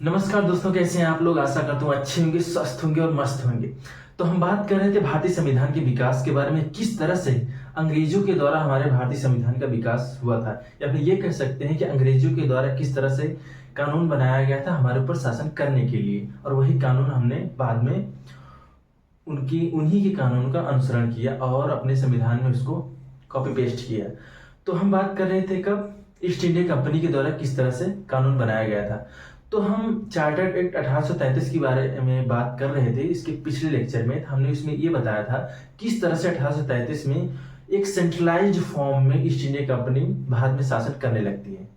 नमस्कार दोस्तों, कैसे हैं आप लोग। आशा करता हूँ अच्छे होंगे, स्वस्थ होंगे और मस्त होंगे। तो हम बात कर रहे थे भारतीय संविधान के विकास के बारे में, किस तरह से अंग्रेजों के द्वारा हमारे भारतीय संविधान का विकास हुआ था, या फिर ये कह सकते हैं कि अंग्रेजों के द्वारा किस तरह से कानून बनाया गया था हमारे ऊपर शासन करने के लिए, और वही कानून हमने बाद में उनकी उन्हीं के कानून का अनुसरण किया और अपने संविधान में उसको कॉपी पेस्ट किया। तो हम बात कर रहे थे कब, ईस्ट इंडिया कंपनी के द्वारा किस तरह से कानून बनाया गया था। तो हम चार्टर्ड एक्ट 1833 के बारे में बात कर रहे थे। इसके पिछले लेक्चर में हमने उसमें ये बताया था किस तरह से 1833 में एक सेंट्रलाइज्ड फॉर्म में ईस्ट इंडिया कंपनी भारत में शासन करने लगती है।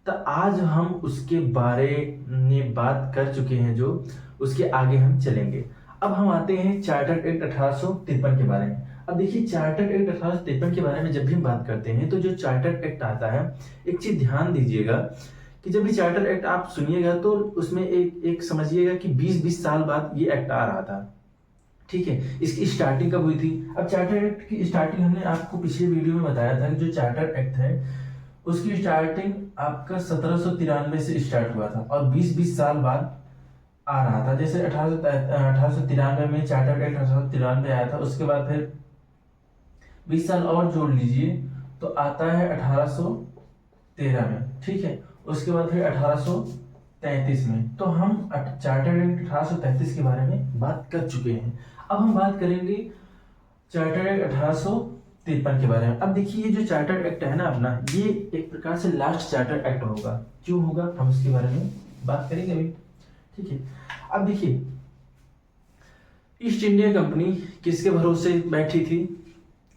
तो आज हम उसके बारे में बात कर चुके हैं, जो उसके आगे हम चलेंगे। अब हम आते हैं चार्टर्ड एक्ट 1853 के बारे में। अब देखिए, चार्टर्ड एक्ट 1853 के बारे में जब भी हम बात करते हैं तो जो चार्टर्ड एक्ट आता है, एक चीज ध्यान दीजिएगा कि जब भी चार्टर एक्ट आप सुनिएगा तो उसमें एक समझिएगा कि 20-20 साल बाद ये एक्ट आ रहा था। ठीक है, इसकी स्टार्टिंग कब हुई थी। अब चार्टर एक्ट की स्टार्टिंग हमने आपको पिछले वीडियो में बताया था कि जो चार्टर एक्ट है उसकी स्टार्टिंग आपका 1793 से स्टार्ट हुआ था और 20-20 साल बाद आ रहा था। जैसे 1893 में चार्टर एक्ट 1893 आया था, उसके बाद फिर 20 साल और जोड़ लीजिए तो आता है 1813 में। ठीक है, उसके बाद फिर 1833 में। तो हम चार्टर एक्ट 1833 के बारे में बात कर चुके हैं। अब हम बात करेंगे चार्टर एक्ट 1853 के बारे में। अब देखिए, ये जो चार्टर एक्ट है ना अपना, ये एक प्रकार से लास्ट चार्टर एक्ट होगा। क्यों होगा, हम उसके बारे में बात करेंगे अभी। ठीक है, अब देखिए, ईस्ट इंडिया कंपनी किसके भरोसे बैठी थी?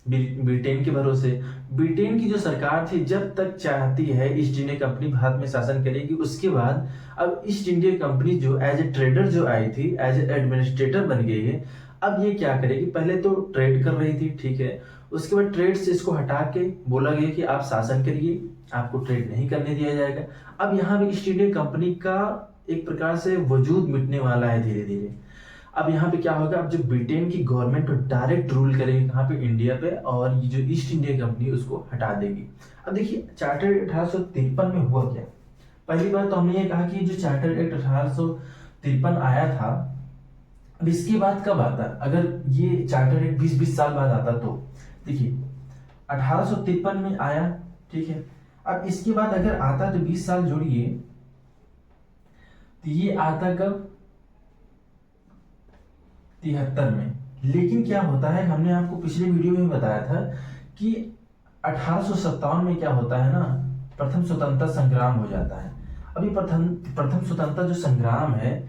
ब्रिटेन के भरोसे। ब्रिटेन की जो सरकार थी, जब तक चाहती है ईस्ट इंडिया कंपनी भारत में शासन करेगी, उसके बाद अब ईस्ट इंडिया कंपनी जो एज ए ट्रेडर जो आई थी, एज ए एडमिनिस्ट्रेटर बन गई है। अब ये क्या करेगी, पहले तो ट्रेड कर रही थी, ठीक है, उसके बाद ट्रेड से इसको हटा के बोला गया कि आप शासन करिए, आपको ट्रेड नहीं करने दिया जाएगा। अब यहाँ पे ईस्ट इंडिया कंपनी का एक प्रकार से वजूद मिटने वाला है धीरे धीरे। अब यहाँ पे क्या होगा, अब जो ब्रिटेन की गवर्नमेंट डायरेक्ट रूल करेगी कहाँ पे, इंडिया पे, और ये जो ईस्ट इंडिया कंपनी उसको हटा देगी। अब देखिए, चार्टर 1853 में हुआ क्या। पहली बात तो हमने ये कहा कि जो चार्टर एक्ट 1853 आया था, अब इसके बाद कब आता, अगर ये चार्टर एक्ट 20-20 साल बाद आता तो देखिए 1853 में आया, ठीक है। अब इसके बाद अगर आता तो 20 साल जोड़िए, तो ये आता कब, 73 में। लेकिन क्या होता है, हमने आपको पिछले वीडियो में बताया था कि 1857 में क्या होता है ना, प्रथम स्वतंत्रता संग्राम हो जाता है। अभी प्रथम स्वतंत्रता जो संग्राम है,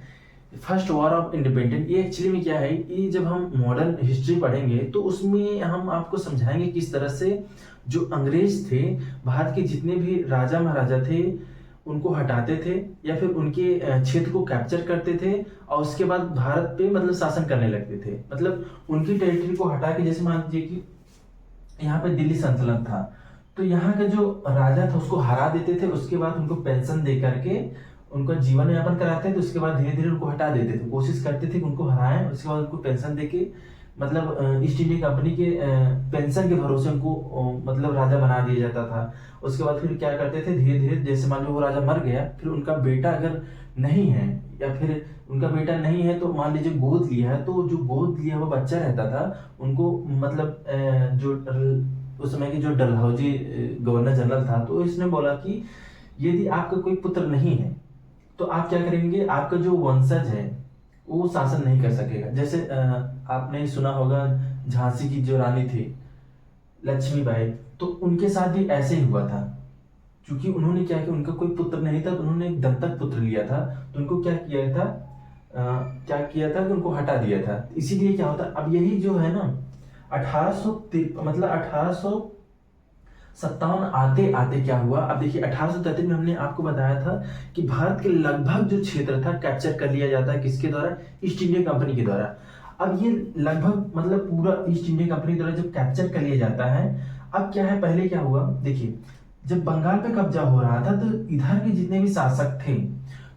फर्स्ट वॉर ऑफ इंडिपेंडेंस, ये एक्चुअली में क्या है, ये जब हम मॉडर्न हिस्ट्री पढ़ेंगे तो उसमें हम आपको समझाएंगे किस तरह से जो अंग्रेज थे, भारत के जितने भी राजा महाराजा थे उनको हटाते थे या फिर उनके क्षेत्र को कैप्चर करते थे, और उसके बाद भारत पे मतलब शासन करने लगते थे। मतलब उनकी टेरिटरी को हटा के, जैसे मान लीजिए कि यहाँ पे दिल्ली सल्तनत था, तो यहाँ का जो राजा था उसको हरा देते थे, उसके बाद उनको पेंशन दे करके उनका जीवन यापन कराते थे। तो उसके बाद धीरे धीरे उनको हटा देते थे, कोशिश करते थे कि उनको हराएं, उसके बाद उनको पेंशन देके, मतलब ईस्ट इंडिया कंपनी के पेंशन के भरोसे उनको मतलब राजा बना दिया जाता था। उसके बाद फिर क्या करते थे, धीरे धीरे, जैसे मान लो वो राजा मर गया, फिर उनका बेटा अगर नहीं है, या फिर उनका बेटा नहीं है तो मान लीजिए गोद लिया है, तो जो गोद लिया हुआ बच्चा रहता था उनको, मतलब जो उस समय के जो डलहौजी गवर्नर जनरल था, तो इसने बोला कि यदि आपका कोई पुत्र नहीं है तो आप क्या करेंगे, आपका जो वंशज है वो शासन नहीं कर सकेगा। जैसे आपने सुना होगा झांसी की जो रानी थी लक्ष्मीबाई, तो उनके साथ भी ऐसे ही हुआ था। क्योंकि उन्होंने क्या किया, उनका कोई पुत्र नहीं था, तो उन्होंने एक दत्तक पुत्र लिया था, तो उनको क्या किया था, कि उनको हटा दिया था। इसीलिए क्या होता, अब यही जो है ना 1857 आते आते क्या हुआ। अब देखिए, 1833 में हमने आपको बताया था कि भारत के लगभग जो क्षेत्र था कैप्चर कर लिया जाता है, किसके द्वारा, ईस्ट इंडिया कंपनी के द्वारा। अब ये लगभग मतलब पूरा ईस्ट इंडिया कंपनी द्वारा जब कैप्चर कर लिया जाता है, अब क्या है, पहले क्या हुआ, देखिए, जब बंगाल पे कब्जा हो रहा था तो इधर के जितने भी शासक थे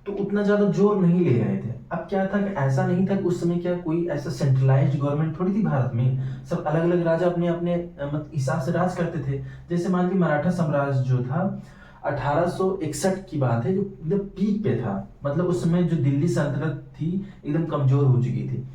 तो उतना ज्यादा जोर नहीं ले रहे थे। अब क्या था कि ऐसा नहीं था कि उस समय क्या कोई ऐसा सेंट्रलाइज्ड गवर्नमेंट थोड़ी थी भारत में, सब अलग अलग राजा अपने अपने हिसाब से राज करते थे। जैसे मान लीजिए मराठा साम्राज्य जो था, 1861 की बात है, जो एकदम पीक पे था। मतलब उस समय जो दिल्ली सल्तनत थी एकदम कमजोर हो चुकी थी।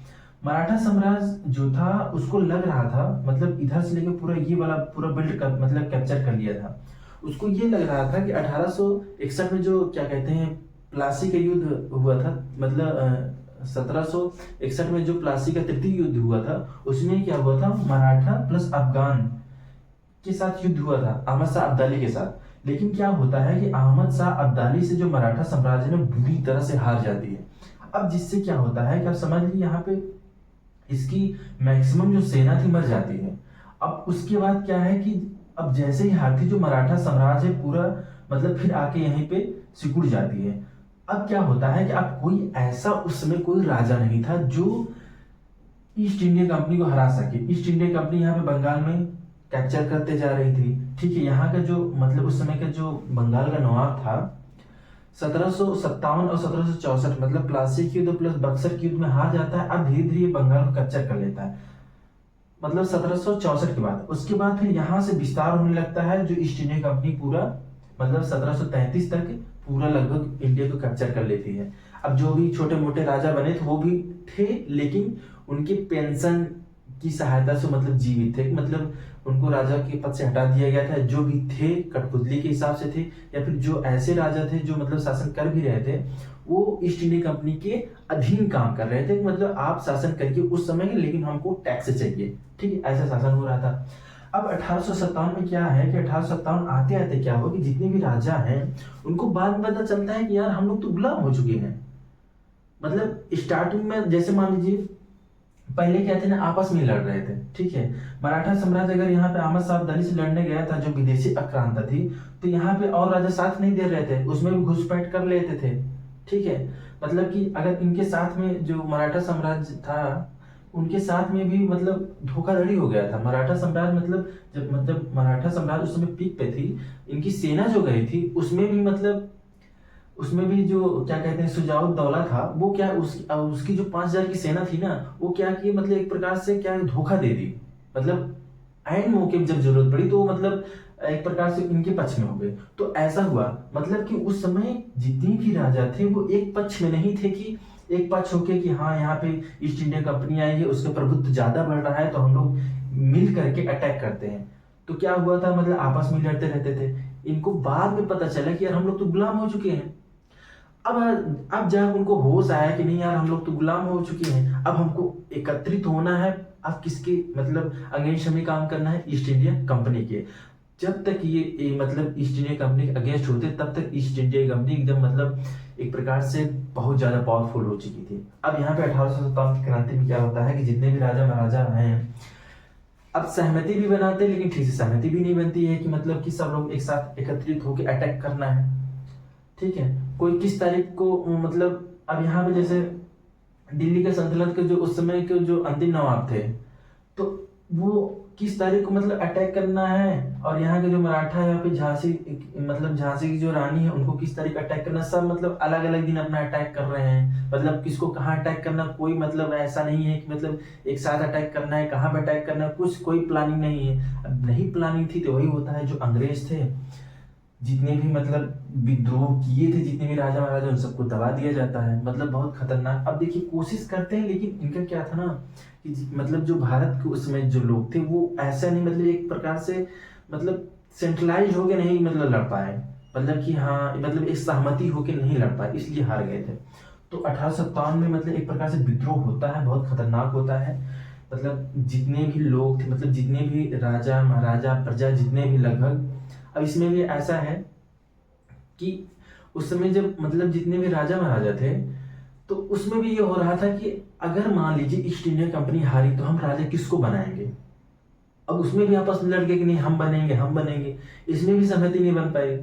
मराठा साम्राज्य जो था उसको लग रहा था, मतलब इधर से लेकर पूरा ये वाला पूरा बिल्ड कर मतलब कैप्चर कर लिया था। उसको ये लग रहा था कि 1861 में जो क्या कहते हैं प्लासी का युद्ध हुआ था, मतलब 1761 में जो प्लासी का तृतीय युद्ध हुआ था, उसमें क्या हुआ था, मराठा प्लस अफगान के साथ युद्ध हुआ था, अहमद शाह अब्दाली के साथ। लेकिन क्या होता है कि अहमद शाह अब्दाली से जो मराठा साम्राज्य ने बुरी तरह से हार जाती है। अब जिससे क्या होता है कि आप समझ लीजिए यहाँ पे इसकी मैक्सिमम जो सेना थी मर जाती है। अब उसके बाद क्या है कि अब जैसे ही हारती जो मराठा साम्राज्य पूरा मतलब फिर आके यहीं पे सिकुड़ जाती है। अब क्या होता है कि अब कोई ऐसा उस समय कोई राजा नहीं था जो ईस्ट इंडिया कंपनी को हरा सके। ईस्ट इंडिया कंपनी यहाँ पे बंगाल में कैप्चर करते जा रही थी, ठीक है। यहाँ का जो मतलब उस समय का जो बंगाल का नवाब था 1757 और 1764, मतलब प्लासी की युद्ध प्लस बक्सर की युद्ध में हार जाता है। अब धीरे धीरे बंगाल को कैप्चर कर लेता है, मतलब 1764 के बाद। उसके बाद फिर यहाँ से विस्तार होने लगता है, जो ईस्ट इंडिया कंपनी पूरा मतलब 1733 तक पूरा लगभग इंडिया को कैप्चर कर लेती है। अब जो भी छोटे मोटे राजा बने थे वो भी थे, लेकिन उनके पेंशन की सहायता से मतलब जीवित थे, मतलब उनको राजा के पद से हटा दिया गया था। जो भी थे कठपुतली के हिसाब से थे, या फिर जो ऐसे राजा थे जो मतलब शासन कर भी रहे थे वो ईस्ट इंडिया कंपनी के अधीन काम कर रहे थे, मतलब आप शासन करिए उस समय लेकिन हमको टैक्स चाहिए, ठीक है, ऐसा शासन हो रहा था। अब 1857 में क्या है कि 1857 आते आते क्या हुआ कि जितने भी राजा हैं उनको बाद में पता चलता है कि यार हम लोग तो गुलाम हो चुके हैं। मतलब स्टार्टिंग में जैसे मान लीजिए पहले क्या थे ना, आपस में लड़ रहे थे, ठीक है। मराठा साम्राज्य अगर यहाँ पे अहमद शाह अब्दाली से लड़ने गया था जो विदेशी आक्रांता थी, तो यहाँ पे और राजा साथ नहीं दे रहे थे, उसमें भी घुसपैठ कर लेते थे, ठीक है। मतलब कि अगर इनके साथ में जो मराठा साम्राज्य था उनके साथ में भी मतलब धोखाधड़ी हो गया था। मराठा साम्राज्य मतलब मराठा साम्राज्य उस समय पीक पे थी, इनकी सेना जो गई थी उसमें भी जो क्या कहते हैं सुजाउद्दौला था, वो क्या उसकी जो 5000 की सेना थी ना, वो क्या की मतलब एक प्रकार से क्या धोखा दे दी। मतलब ऐन मौके में जब जरूरत पड़ी तो मतलब एक प्रकार से इनके पक्ष में हो गए। तो ऐसा हुआ मतलब कि उस समय जितने भी राजा थे वो एक पक्ष में नहीं थे कि एक पक्ष होके कि हाँ यहाँ पे ईस्ट इंडिया कंपनी आई है उसका प्रभुत्व ज्यादा बढ़ रहा है तो हम लोग मिल करके अटैक करते हैं। तो क्या हुआ था, मतलब आपस में लड़ते रहते थे। इनको बाद में पता चला कि यार हम लोग तो गुलाम हो चुके हैं। अब जब उनको होश आया कि नहीं यार हम लोग तो गुलाम हो चुके हैं, अब हमको एकत्रित होना है। अब किसके मतलब अगेंस्ट हमें काम करना है, ईस्ट इंडिया कंपनी के। जब तक ये मतलब ईस्ट इंडिया कंपनी के अगेंस्ट होते तब तक ईस्ट इंडिया कंपनी एकदम मतलब एक प्रकार से बहुत ज्यादा पावरफुल हो चुकी थी। अब यहाँ पे 1857 की क्रांति में क्या होता है कि जितने भी राजा महाराजा हैं अब सहमति भी बनाते हैं, लेकिन ठीक से सहमति भी नहीं बनती है कि मतलब कि सब लोग एक साथ एकत्रित होकर अटैक करना है, ठीक है। कोई किस तारीख को मतलब अब यहाँ पे जैसे दिल्ली के सल्तनत के जो उस समय के जो अंतिम नवाब थे तो वो किस तारीख को मतलब अटैक करना है, और यहाँ के जो मराठा यहाँ पे झांसी मतलब झांसी की जो रानी है उनको किस तारीख अटैक करना, सब मतलब अलग अलग दिन अपना अटैक कर रहे हैं। मतलब किसको कहाँ अटैक करना कोई मतलब ऐसा नहीं है कि मतलब एक साथ अटैक करना है, कहाँ पे अटैक करना है, कुछ कोई प्लानिंग नहीं है। अब नहीं प्लानिंग थी तो वही होता है, जो अंग्रेज थे जितने भी मतलब विद्रोह किए थे जितने भी राजा महाराजा उन सबको दबा दिया जाता है, मतलब बहुत खतरनाक। अब देखिए कोशिश करते हैं, लेकिन इनका क्या था ना कि मतलब जो भारत के उसमें जो लोग थे वो ऐसा नहीं मतलब एक प्रकार से मतलब सेंट्रलाइज होके नहीं मतलब लड़ पाए, मतलब कि हाँ मतलब एक सहमति होके नहीं लड़ पाए, इसलिए हार गए थे। तो 1857 में मतलब एक प्रकार से विद्रोह होता है, बहुत खतरनाक होता है। मतलब जितने भी लोग थे मतलब जितने भी राजा महाराजा प्रजा जितने भी लगभग, अब इसमें भी ऐसा है कि उस समय जब मतलब जितने भी राजा महाराजा थे तो उसमें भी ये हो रहा था कि अगर मान लीजिए ईस्ट इंडिया कंपनी हारी तो हम राजा किसको बनाएंगे। अब उसमें भी आपस में लड़ गए कि नहीं हम बनेंगे, इसमें भी सहमति नहीं बन पाई।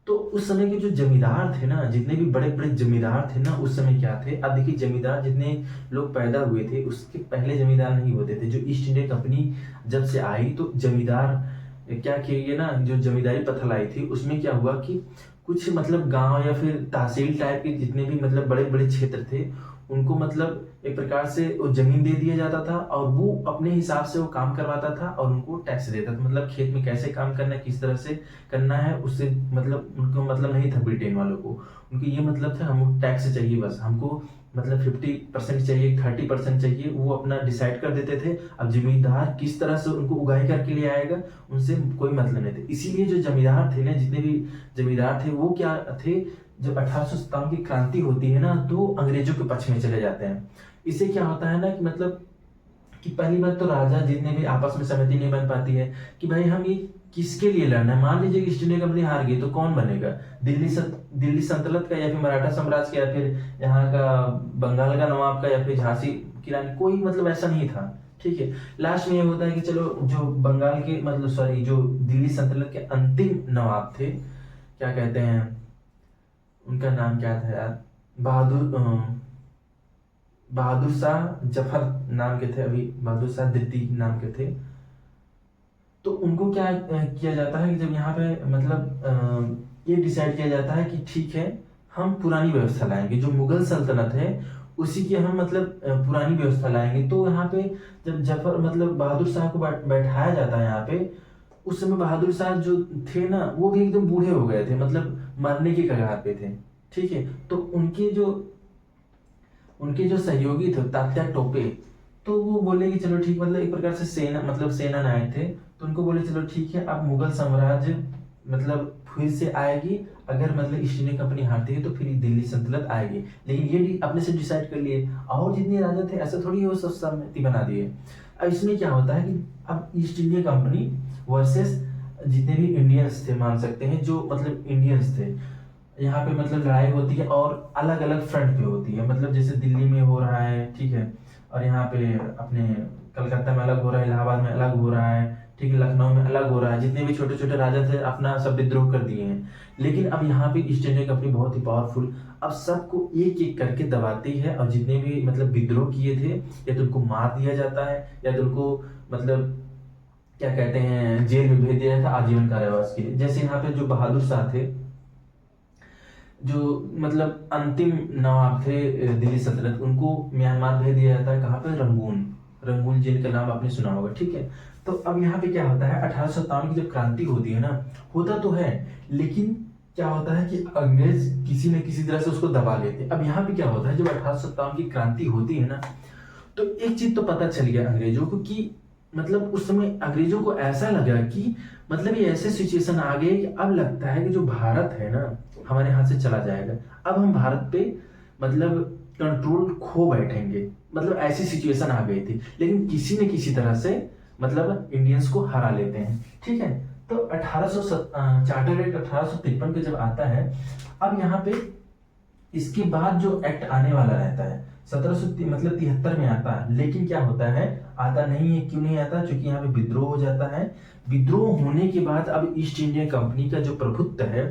तो उस समय के जो जमींदार थे ना, जितने भी बड़े बड़े जमींदार थे ना उस समय क्या थे, अब देखिए जमींदार जितने लोग पैदा हुए थे उसके पहले जमींदार नहीं होते थे। जो ईस्ट इंडिया कंपनी जब से आई तो जमींदार क्या किए ना, जो जमींदारी पथल आई थी उसमें क्या हुआ कि कुछ मतलब गांव या फिर तहसील टाइप के जितने भी मतलब बड़े बड़े क्षेत्र थे उनको मतलब एक प्रकार से वो जमीन दे दिया जाता था और वो अपने हिसाब से वो काम करवाता था और उनको टैक्स देता था। मतलब खेत में कैसे काम करना है, किस तरह से करना है, उससे मतलब उनको मतलब नहीं था ब्रिटेन वालों को। उनको ये मतलब था हमको टैक्स चाहिए, बस हमको मतलब 50% चाहिए, 30% चाहिए, वो अपना डिसाइड कर देते थे। अब जमींदार किस तरह से उनको उगाई करके ले आएगा, उनसे कोई मतलब नहीं था। इसीलिए जो जमींदार थे ना, जितने भी जमींदार थे वो क्या थे, जब 1857 की क्रांति होती है ना, तो अंग्रेजों के पक्ष में चले जाते हैं। इससे क्या होता है ना कि मतलब कि पहली बात तो राजा जितने भी आपस में सहमति नहीं बन पाती है कि भाई हम ये किसके लिए लड़ना है। मान लीजिए कि ईस्ट इंडिया कंपनी हार गई तो कौन बनेगा, दिल्ली सल्तनत का, या फिर मराठा साम्राज्य का, या फिर यहाँ का बंगाल का नवाब का, या फिर झांसी की रानी, कोई मतलब ऐसा नहीं था। ठीक है, लास्ट में ये होता है कि चलो जो बंगाल के मतलब सॉरी जो दिल्ली सल्तनत के अंतिम नवाब थे, क्या कहते हैं उनका नाम क्या था यार, बहादुर शाह जफर नाम के थे, अभी बहादुर शाह द्वितीय नाम के थे। तो उनको क्या किया जाता है कि जब यहाँ पे मतलब ये डिसाइड किया जाता है कि ठीक है हम पुरानी व्यवस्था लाएंगे, जो मुगल सल्तनत है उसी की हम मतलब पुरानी व्यवस्था लाएंगे। तो यहाँ पे जब जफर मतलब बहादुर शाह को बैठाया जाता है यहाँ पे, उस समय बहादुर शाह जो थे ना वो भी एकदम बूढ़े हो गए थे, मतलब मरने के कगार पे थे। ठीक है, तो उनके जो सहयोगी थे तात्या टोपे, तो वो बोले कि चलो ठीक, मतलब एक प्रकार से सेना नायक थे। तो उनको बोले चलो ठीक है, अब मुगल साम्राज्य मतलब फिर से आएगी, अगर मतलब ईस्ट इंडिया कंपनी हारती है तो फिर दिल्ली सल्तनत आएगी। लेकिन ये अपने से डिसाइड कर लिए, और जितने राजा थे ऐसा थोड़ी वो सब सहमति बना दिए। अब इसमें क्या होता है कि अब ईस्ट इंडिया कंपनी वर्सेस जितने भी इंडियंस थे, मान सकते हैं जो मतलब इंडियंस थे, यहाँ पे मतलब लड़ाई होती है और अलग अलग फ्रंट पे होती है। मतलब जैसे दिल्ली में हो रहा है, ठीक है, और यहाँ पे अपने कलकत्ता में अलग हो रहा है, इलाहाबाद में अलग हो रहा है, ठीक है, लखनऊ में अलग हो रहा है। जितने भी छोटे छोटे राजा थे अपना सब विद्रोह कर दिए हैं। लेकिन अब यहाँ पे ईस्ट इंडिया कंपनी बहुत ही पावरफुल, अब सबको एक एक करके दबाती है, और जितने भी मतलब विद्रोह किए थे या तो उनको मार दिया जाता है, या तो उनको मतलब क्या कहते हैं जेल में भेज दिया जाता है आजीवन कारावास के लिए। जैसे यहाँ पे जो बहादुर शाह थे, जो मतलब अंतिम नवाब थे दिल्ली सल्तनत, उनको म्यांमार भेज दिया जाता है। कहाँ पे, रंगून, रंगून जिनका नाम आपने सुना होगा। ठीक है, तो अब यहाँ पे क्या होता है, 1857 की जब क्रांति होती है ना, होता तो है, लेकिन क्या होता है कि अंग्रेज किसी न किसी तरह से उसको दबा लेते हैं। अब यहाँ पे क्या होता है, जब 1857 की क्रांति होती है ना, तो एक चीज तो पता चल गया अंग्रेजों को कि मतलब उस समय अंग्रेजों को ऐसा लगा कि मतलब ये ऐसे सिचुएशन आ गए कि अब लगता है कि जो भारत है ना हमारे हाथ से चला जाएगा। अब हम भारत पे मतलब कंट्रोल खो बैठेंगे, मतलब ऐसी सिचुएशन आ गई थी। लेकिन किसी न किसी तरह से मतलब इंडियंस को हरा लेते हैं। ठीक है, तो 1800 चार्टर एक्ट 1853 पे जब आता है, अब यहाँ पे इसके बाद जो एक्ट आने वाला रहता है 1700 मतलब 73 में आता है। लेकिन क्या होता है, आता नहीं है। क्यों नहीं आता, क्योंकि यहाँ पे विद्रोह हो जाता है। विद्रोह होने के बाद अब ईस्ट इंडिया कंपनी का जो प्रभुत्व है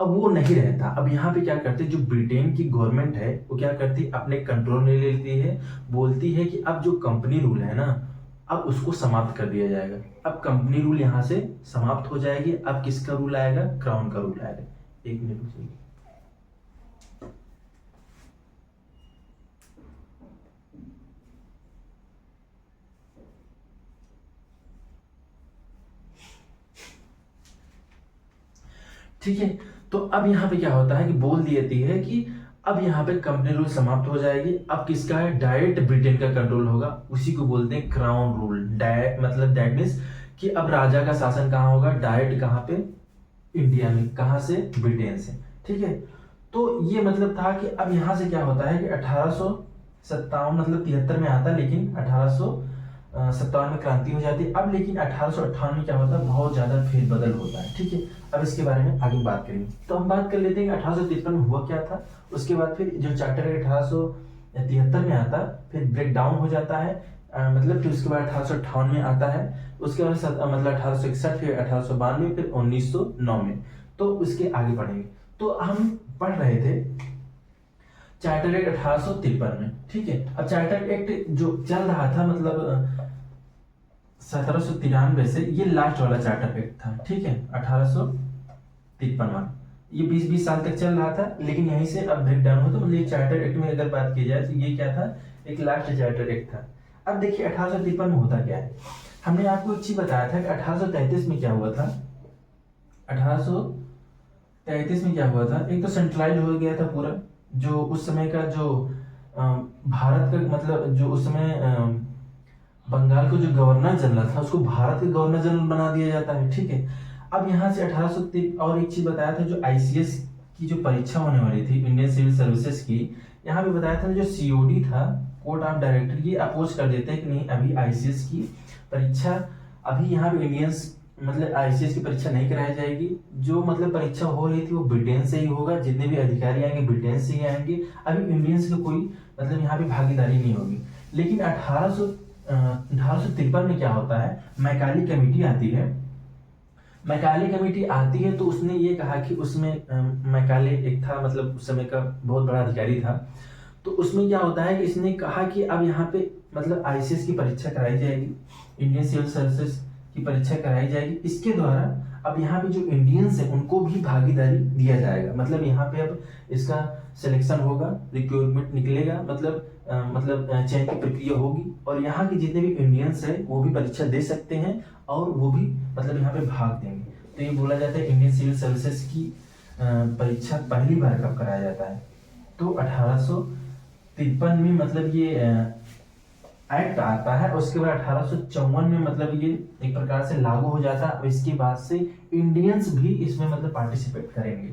अब वो नहीं रहता। अब यहाँ पे क्या करते, जो ब्रिटेन की गवर्नमेंट है वो क्या करती, अपने कंट्रोल में ले लेती है, बोलती है कि अब जो कंपनी रूल है ना अब उसको समाप्त कर दिया जाएगा। अब कंपनी रूल यहाँ से समाप्त हो जाएगी। अब किसका रूल आएगा, क्राउन का रूल आएगा। एक मिनट रुकिए। ठीक है, तो अब यहाँ पे क्या होता है कि बोल देती है कि अब यहाँ पे कंपनी रूल समाप्त हो जाएगी। अब किसका है, डायरेक्ट ब्रिटेन का कंट्रोल होगा। उसी को बोलते हैं क्राउन रूल। मतलब दैट मीन्स कि अब राजा का शासन कहाँ होगा, डायरेक्ट कहाँ पे, इंडिया में। कहाँ से, ब्रिटेन से। ठीक है, तो ये मतलब था कि अब यहाँ से क्या होता है कि 1857 मतलब 73 में आता है, लेकिन 1857 में क्रांति हो जाती है। अब लेकिन 1858 में क्या होता है, बहुत ज्यादा फेरबदल होता है। ठीक है, अब इसके बारे में आगे बात करेंगे। तो हम बात कर लेते हैं कि 1853 में हुआ क्या था। उसके बाद फिर जो चार्टर है 1873 में आता, फिर ब्रेक डाउन हो जाता है। मतलब फिर उसके बाद 1858 में आता है। उसके बाद मतलब 1861, फिर 1892, फिर 1909 में। तो उसके आगे पढ़ेंगे। तो हम पढ़ रहे थे चार्टर एक्ट 1853 में। ठीक है, अब चार्टर एक्ट जो चल रहा था मतलब 1793 से, ये लास्ट वाला चार्टर एक्ट था। ठीक है, 1853 वाला ये 20-20 साल तक चल रहा था, लेकिन यहीं से अब ब्रेक डाउन हो। तो मतलब ये चार्टर एक्ट में अगर बात की जाए तो ये क्या था, एक लास्ट चार्टर एक्ट था। अब देखिए 1853 में होता क्या है, हमने आपको एक चीज बताया था कि 1833 में क्या हुआ था। 1833 में क्या हुआ था, एक तो सेंट्रलाइज हो गया था पूरा, जो उस समय का जो भारत का मतलब जो उस समय बंगाल को जो गवर्नर जनरल था उसको भारत के गवर्नर जनरल बना दिया जाता है, ठीक है। अब यहाँ से 1803 और एक चीज बताया था, जो आईसीएस की जो परीक्षा होने वाली थी इंडियन सिविल सर्विसेज की, यहाँ पे बताया था जो सीओडी था, कोर्ट ऑफ डायरेक्टर, ये अपोज कर देते हैं कि नहीं अभी आईसीएस की परीक्षा, अभी यहाँ पे इंडियंस मतलब आईसीएस की परीक्षा नहीं कराई जाएगी। जो मतलब परीक्षा हो रही थी वो ब्रिटेन से ही होगा, जितने भी अधिकारी आएंगे ब्रिटेन से ही आएंगे, अभी इंडियंस की कोई मतलब यहाँ पे भागीदारी नहीं होगी। लेकिन 1853 में क्या होता है, मैकाले कमेटी आती है। मैकाले कमेटी आती है तो उसने ये कहा कि उसमें मैकाले एक था मतलब उस समय का बहुत बड़ा अधिकारी था, तो उसमें क्या होता है कि इसने कहा कि अब यहाँ पे मतलब आईसीएस की परीक्षा कराई जाएगी, इंडियन सिविल सर्विसेज की परीक्षा कराई जाएगी। इसके द्वारा अब यहाँ पे जो इंडियंस है उनको भी भागीदारी दिया जाएगा, मतलब यहाँ पे अब इसका सिलेक्शन होगा, रिक्रूटमेंट निकलेगा, मतलब चयन की प्रक्रिया होगी, और यहाँ के जितने भी इंडियंस है वो भी परीक्षा दे सकते हैं और वो भी मतलब यहाँ पे भाग देंगे। तो ये बोला जाता है इंडियन सिविल सर्विसेज की परीक्षा पहली बार कब कराया जाता है, तो 1853 में मतलब ये एक्ट आता है। उसके बाद 1854 में मतलब ये एक प्रकार से लागू हो जाता है, और इसके बाद से इंडियंस भी इसमें मतलब पार्टिसिपेट करेंगे।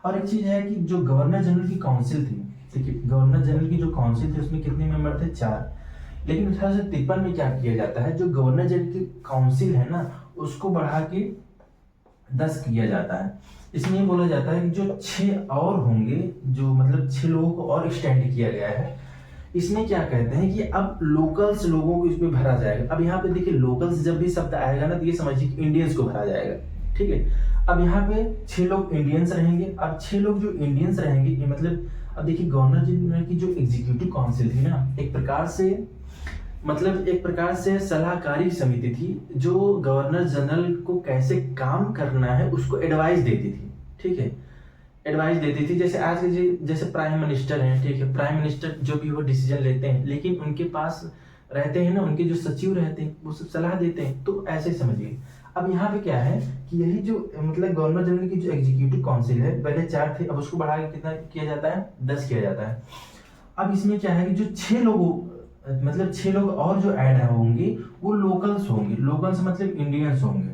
और एक चीज है कि जो गवर्नर जनरल की काउंसिल थी, देखिए गवर्नर जनरल की जो काउंसिल थी उसमें कितने मेंबर थे, 4। लेकिन 1853 में क्या किया जाता है, जो गवर्नर जनरल की काउंसिल है ना उसको बढ़ा के 10 किया जाता है। इसमें बोला जाता है कि जो 6 और होंगे, जो मतलब 6 लोगों को और एक्सटेंड किया गया है। इसमें क्या कहते हैं कि अब लोकल्स लोगों को इसमें भरा जाएगा। अब यहाँ पे देखिए लोकल्स जब भी शब्द आएगा ना तो ये समझिए कि इंडियंस को भरा जाएगा, ठीक है। अब यहाँ पे 6 लोग इंडियंस रहेंगे। अब 6 लोग जो इंडियंस रहेंगे ये मतलब अब देखिए गवर्नर जनरल की जो एग्जीक्यूटिव काउंसिल थी ना, एक प्रकार से सलाहकारी समिति थी, जो गवर्नर जनरल को कैसे काम करना है उसको एडवाइस देती थी, ठीक है, एडवाइस देती थी। जैसे आज के जैसे प्राइम मिनिस्टर हैं, ठीक है, प्राइम मिनिस्टर जो भी वो डिसीजन लेते हैं, लेकिन उनके पास रहते हैं ना उनके जो सचिव रहते हैं वो सब सलाह देते हैं, तो ऐसे समझिए। अब यहाँ पे क्या है कि यही जो मतलब गवर्नर जनरल की जो एग्जीक्यूटिव काउंसिल है, पहले 4 थे, अब उसको बढ़ा के कितना किया जाता है, 10 किया जाता है। अब इसमें क्या है कि जो 6 लोग और जो ऐड होंगे वो लोकल्स होंगे। लोकल्स मतलब इंडियंस होंगे।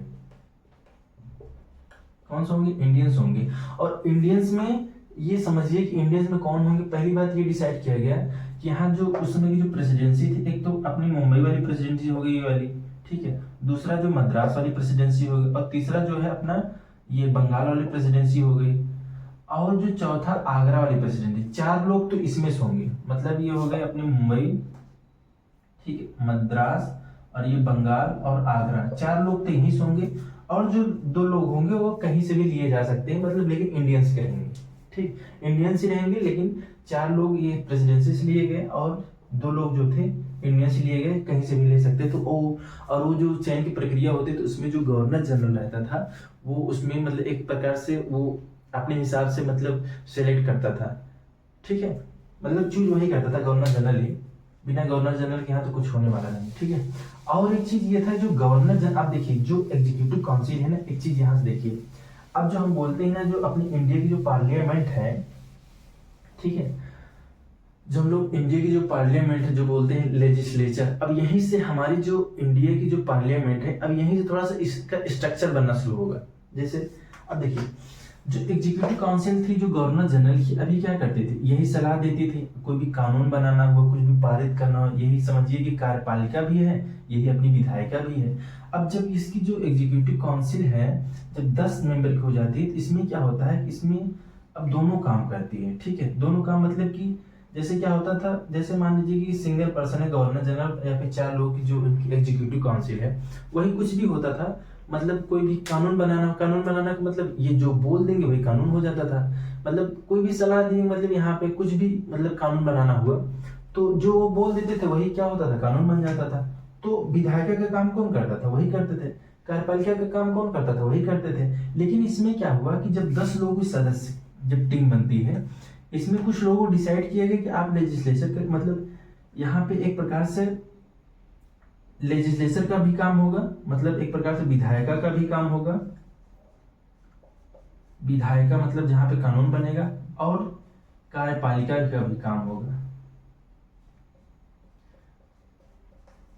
कौन से होंगे, इंडियंस होंगे। और इंडियंस में ये समझिए कि इंडियंस में कौन होंगे, पहली बात ये डिसाइड किया गया कि यहाँ जो उस समय की जो प्रेसिडेंसी थी, एक तो अपनी मुंबई वाली प्रेसिडेंसी हो गई ये वाली, ठीक है, दूसरा जो मद्रास वाली प्रेसिडेंसी हो गई, और तीसरा जो है अपना ये बंगाल वाली प्रेसिडेंसी हो गई, और जो चौथा आगरा वाली प्रेसिडेंसी। 4 लोग तो इसमें से होंगे, मतलब ये हो गए अपनी मुंबई, ठीक है, मद्रास और ये बंगाल और आगरा, 4 लोग तो यहीं से होंगे। और जो 2 लोग होंगे वो कहीं से भी लिए जा सकते हैं, मतलब लेकिन इंडियंस के रहेंगे, ठीक, इंडियंस ही रहेंगे। लेकिन 4 लोग ये प्रेसिडेंसी से लिए गए और 2 लोग जो थे इंडियन से लिए गए, कहीं से भी ले सकते। तो वो जो चयन की प्रक्रिया होती तो उसमें जो गवर्नर जनरल रहता था वो उसमें मतलब एक प्रकार से वो अपने हिसाब से मतलब सिलेक्ट करता था, ठीक है, मतलब चूज वही करता था गवर्नर जनरल ही, बिना गवर्नर जनरल के यहाँ तो कुछ होने वाला नहीं, ठीक है। और एक चीज ये था जो गवर्नर जनरल, आप देखिए जो एग्जीक्यूटिव काउंसिल है ना, एक चीज यहाँ से देखिए, अब जो हम बोलते हैं ना जो अपनी इंडिया की जो पार्लियामेंट है, ठीक है, जो हम लोग इंडिया की जो पार्लियामेंट है जो बोलते हैं लेजिस्लेचर, अब यहीं से हमारी जो इंडिया की जो पार्लियामेंट है अब यहीं से थोड़ा सा इसका स्ट्रक्चर बनना शुरू होगा। जैसे अब देखिए जो एग्जीक्यूटिव काउंसिल थी जो गवर्नर जनरल की, अभी क्या करती थी, यही सलाह देती थी, कोई भी कानून बनाना हो, कुछ भी पारित करना हो, यही समझिए कि कार्यपालिका भी है, यही अपनी विधायिका भी है। अब जब इसकी जो एग्जीक्यूटिव काउंसिल है जब 10 मेंबर की हो जाती है, तो इसमें क्या होता है, इसमें अब दोनों काम करती है, ठीक है, दोनों काम मतलब कि जैसे क्या होता था, जैसे मान लीजिए कि सिंगल पर्सन है गवर्नर जनरल या फिर 4 लोग की जो उनकी एग्जीक्यूटिव काउंसिल है, वही कुछ भी होता था, मतलब कोई भी कानून बनाना का मतलब ये जो बोल देंगे वही कानून हो जाता था। मतलब कोई भी सलाह दी, मतलब यहाँ पे कुछ भी मतलब कानून बनाना हुआ तो जो वो बोल देते थे वही क्या होता था, कानून बन जाता था। तो विधायिका का काम कौन करता था, वही करते थे। कार्यपालिका का काम कौन करता था, वही करते थे। लेकिन इसमें क्या हुआ कि जब 10 लोगों की सदस्य जब टीम बनती है, इसमें कुछ लोगों डिसाइड किया गया कि आप लेजिस्लेचर का मतलब यहाँ पे एक प्रकार से लेजिस्लेचर का भी काम होगा, मतलब एक प्रकार से विधायिका का भी काम होगा। विधायिका मतलब जहां पे कानून बनेगा, और कार्यपालिका का भी काम होगा।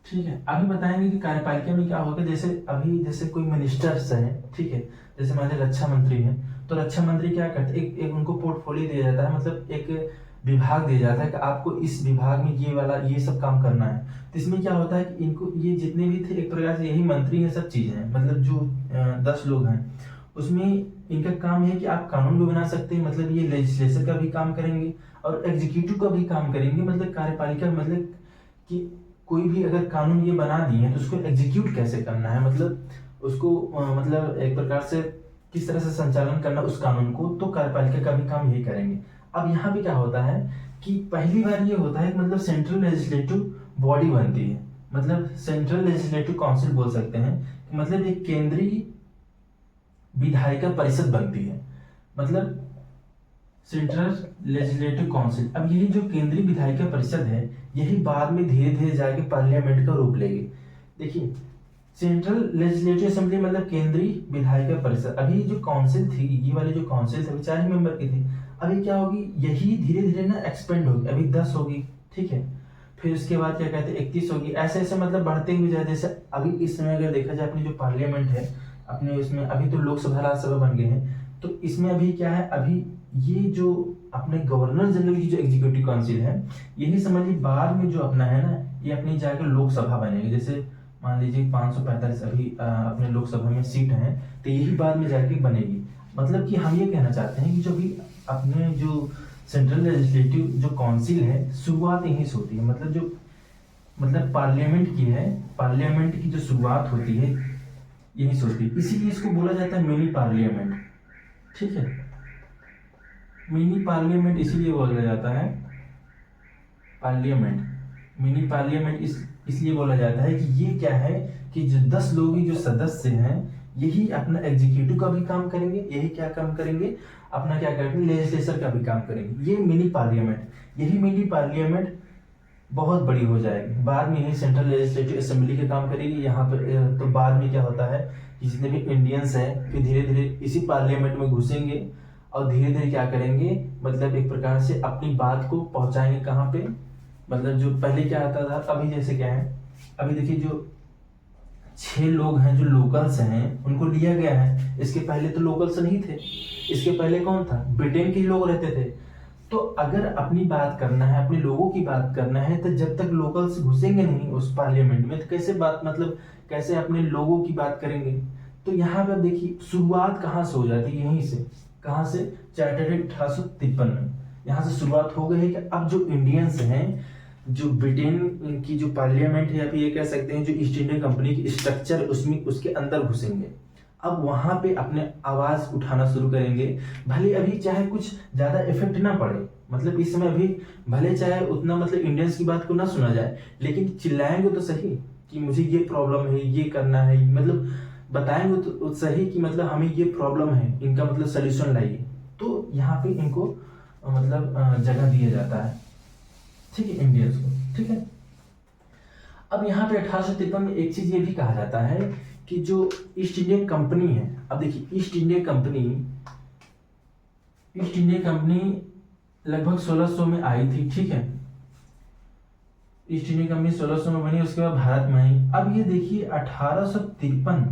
ठीक है, अभी बताएंगे कि कार्यपालिका में क्या होगा। जैसे कोई मिनिस्टर्स हैं, ठीक है, जैसे हमारे रक्षा मंत्री हैं, तो रक्षा मंत्री क्या करते हैं, एक उनको पोर्टफोलियो दिया जाता है, मतलब एक विभाग दिया जाता है कि आपको इस विभाग में ये सब काम करना है। तो इसमें क्या होता है कि इनको ये जितने भी थे एक प्रकार से यही मंत्री हैं, सब चीजें हैं, मतलब जो 10 लोग हैं उसमें इनका काम है कि आप कानून भी बना सकते हैं, मतलब ये लेजिस्लेचर का भी काम करेंगे और एग्जीक्यूटिव का भी काम करेंगे। मतलब कार्यपालिका मतलब कि कोई भी अगर कानून ये बना दिए तो उसको एग्जीक्यूट कैसे करना है, मतलब उसको मतलब एक प्रकार से किस तरह से संचालन करना उस कानून को, तो कार्यपालिका का भी काम यही करेंगे। अब यहाँ पे क्या होता है कि पहली बार ये होता है कि मतलब सेंट्रल लेजिस्लेटिव बॉडी बनती है, मतलब सेंट्रल लेजिस्लेटिव काउंसिल बोल सकते हैं कि मतलब एक केंद्रीय विधायिका परिषद बनती है, मतलब सेंट्रल लेजिस्लेटिव काउंसिल। अब यही जो केंद्रीय विधायिका परिषद है, यही बाद में धीरे धीरे जाके पार्लियामेंट का रूप लेगी। देखिए, सेंट्रल लेजिस्लेटिव असेंबली मतलब केंद्रीय विधायिका परिषद। अभी जो काउंसिल थी, ये वाली जो काउंसिल थी 4 ही मेंबर की थी, अभी क्या होगी, यही धीरे धीरे ना एक्सपेंड होगी, अभी 10 होगी, ठीक है, फिर उसके बाद क्या कहते हैं 31 होगी, ऐसे ऐसे मतलब बढ़ते हुए जाए। जैसे अभी इस समय अगर देखा जाए अपनी जो पार्लियामेंट है, अपने उसमें अभी तो लोकसभा राज्यसभा बन गए हैं, तो इसमें अभी क्या है, अभी ये जो अपने गवर्नर जनरल की जो एग्जीक्यूटिव काउंसिल है, यही समझिए बाद में जो अपना है ना, ये अपनी जाकर लोकसभा बनेगी। जैसे मान लीजिए 545 अभी अपने लोकसभा में सीट हैं, तो यही बाद में जाके बनेगी। मतलब कि हम ये कहना चाहते हैं कि जो भी अपने जो सेंट्रल लेजिस्लेटिव जो काउंसिल है, शुरुआत यहीं से होती है, मतलब जो मतलब पार्लियामेंट की है, पार्लियामेंट की जो शुरुआत होती है यहीं से होती है। इसीलिए इसको बोला जाता है मिनी पार्लियामेंट, ठीक है, मिनी पार्लियामेंट इसीलिए बोला जाता है पार्लियामेंट, मिनी पार्लियामेंट इसलिए बोला जाता है कि ये क्या है कि जो 10 लोग जो सदस्य हैं, यही अपना एग्जीक्यूटिव का भी काम करेंगे, यही क्या काम करेंगे, अपना क्या करेंगे, लेजिस्लेचर का भी काम करेंगे। ये मिनी पार्लियामेंट, यही मिनी पार्लियामेंट बहुत बड़ी हो जाएगी, बाद में यही सेंट्रल लेजिस्लेटिव असेंबली का काम करेगी। यहाँ पर तो बाद में क्या होता है कि जितने भी इंडियंस हैं फिर धीरे धीरे इसी पार्लियामेंट में घुसेंगे और धीरे धीरे क्या करेंगे, मतलब एक प्रकार से अपनी बात को पहुंचाएंगे कहाँ पे, मतलब जो पहले क्या आता था, अभी जैसे क्या है, अभी देखिए जो 6 लोग हैं जो लोकल्स हैं उनको लिया गया है। इसके पहले तो लोकल्स नहीं थे, इसके पहले कौन था, ब्रिटेन के लोग रहते थे। तो अगर अपनी बात करना है, अपने लोगों की बात करना है, तो जब तक लोकल्स घुसेंगे नहीं उस पार्लियामेंट में, तो कैसे बात, मतलब कैसे अपने लोगों की बात करेंगे। तो यहाँ पर देखिए शुरुआत कहाँ से हो जाती है, यहीं से, कहाँ से, चार्टर एक्ट 1853 में यहाँ से शुरुआत हो गई है कि अब जो इंडियंस हैं, जो ब्रिटेन की जो पार्लियामेंट है, या फिर ये कह सकते हैं जो ईस्ट इंडिया कंपनी की स्ट्रक्चर उसमें उसके अंदर घुसेंगे, अब वहां पे अपने आवाज उठाना शुरू करेंगे। भले अभी चाहे कुछ ज्यादा इफेक्ट ना पड़े, मतलब इस समय अभी भले चाहे उतना मतलब इंडियंस की बात को ना सुना जाए, लेकिन चिल्लाएंगे तो सही कि मुझे ये प्रॉब्लम है, ये करना है, मतलब बताएंगे तो सही कि मतलब हमें ये प्रॉब्लम है, इनका मतलब सोल्यूशन लाइए। तो यहाँ पे इनको मतलब जगह दिया जाता है, ठीक है, इंडियंस को, ठीक है। अब यहाँ पे 1853 में एक चीज ये भी कहा जाता है कि जो ईस्ट इंडिया कंपनी है, अब देखिए ईस्ट इंडिया कंपनी लगभग 1600 में आई थी, ठीक है, ईस्ट इंडिया कंपनी 1600 में बनी, उसके बाद भारत में आई। अब ये देखिए 1853